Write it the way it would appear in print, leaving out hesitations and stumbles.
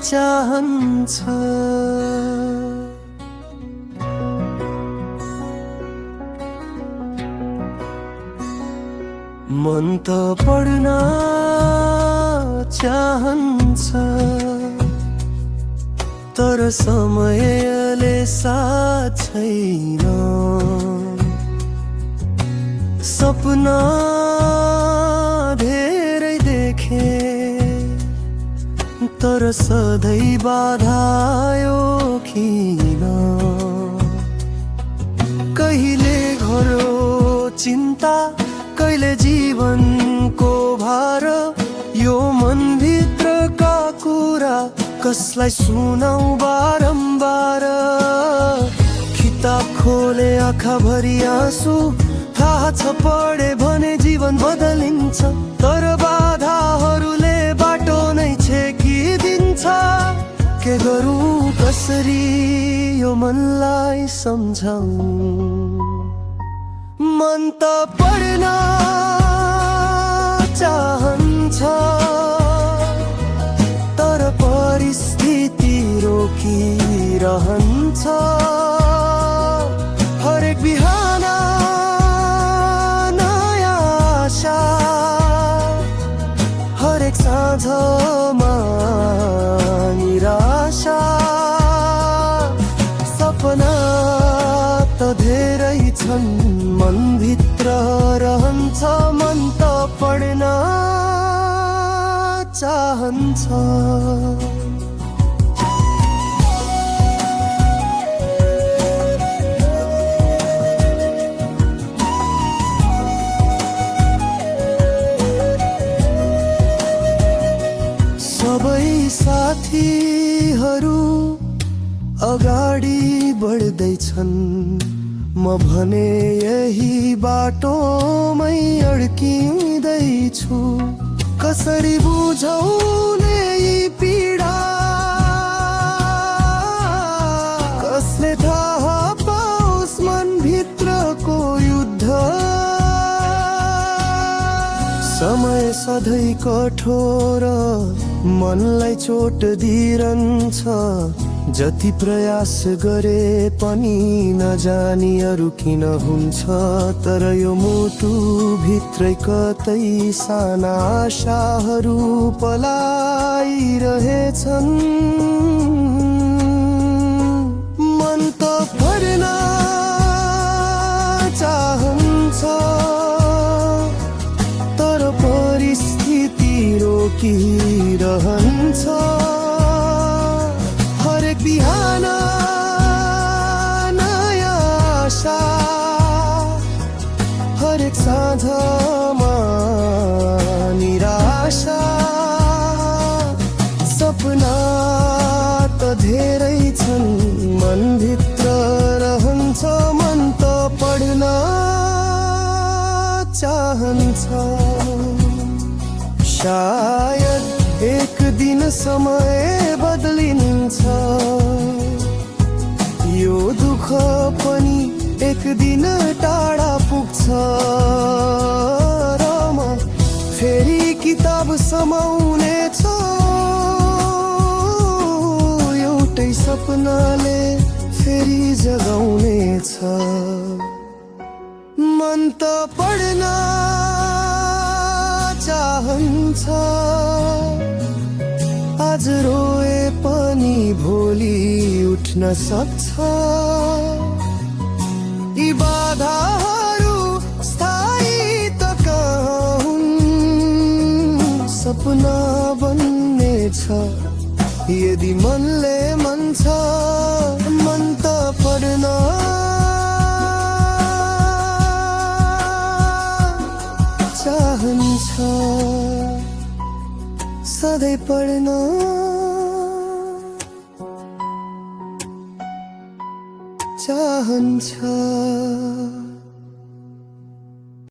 चाहन्छ। मन त पढ्न चाहन्छ, तर समयले साथ छैन। सपना धेरै देखे, तर सधैँ बाधा आयो किन? कहिले घरो चिन्ता, कहिले जीवनको भार, यो मनभित्रका कुरा कसलाई सुनाऊ बारम्बार? किताब खोले आँखाभरि आँसु, थाहा छ पढे भने जीवन बदलिन्छ, तर बाधाहरूले बाटो नै छेकिदिन्छ। के गरौँ कसरी यो मनलाई सम्झाऊ? मन त पढ्न चाहन्छ, तर परिस्थिति रोकिरहन्छ। हरेक बिहान नयाँ आशा, हरेक साँझमा निराशा। सपना त धेरै छन्, मनभित्र रहन्छ, मन त पढ्न चाहन्छ। सबै साथीहरू अगाडि बढ्दैछन्, म भने यही बाटोमै अड्किँदैछु। कसरी बुझाउने यी पीडा, कसले थाहा पाओस् मनभित्रको युद्ध? समय सधैँ कठोर मनलाई चोट दिइरहन्छ, जति प्रयास गरे पनि नजानी अरू किन हुन्छ। तर यो मुटु भित्रै कतै साना आशाहरू पलाइरहेछन्। मन त पढ्न चाहन्छ, तर परिस्थिति रोकिरहन्छ। हरेक बिहान नयाँ आशा, हरेक साँझमा निराशा। सपना त धेरै छन्, मनभित्र रहन्छ, मन त पढ्न चाहन्छ। शायद एक दिन समय बदलिन्छ, यो दुःख पनि एक दिन टाढा पुग्छ। र म फेरि किताब समाउने छ, एउटै सपनाले फेरि जगाउने छ। मन त पढ्न चाहन्छ, आज रोए पनि भोलि उठ्न सक्छ। यी बाधाहरू स्थायी त कहाँ हुन्, सपना बन्ने छ यदि मनले मन छ। मन त पढ्न चाहन्छ, सधैँ पढ्न चाहन्छ।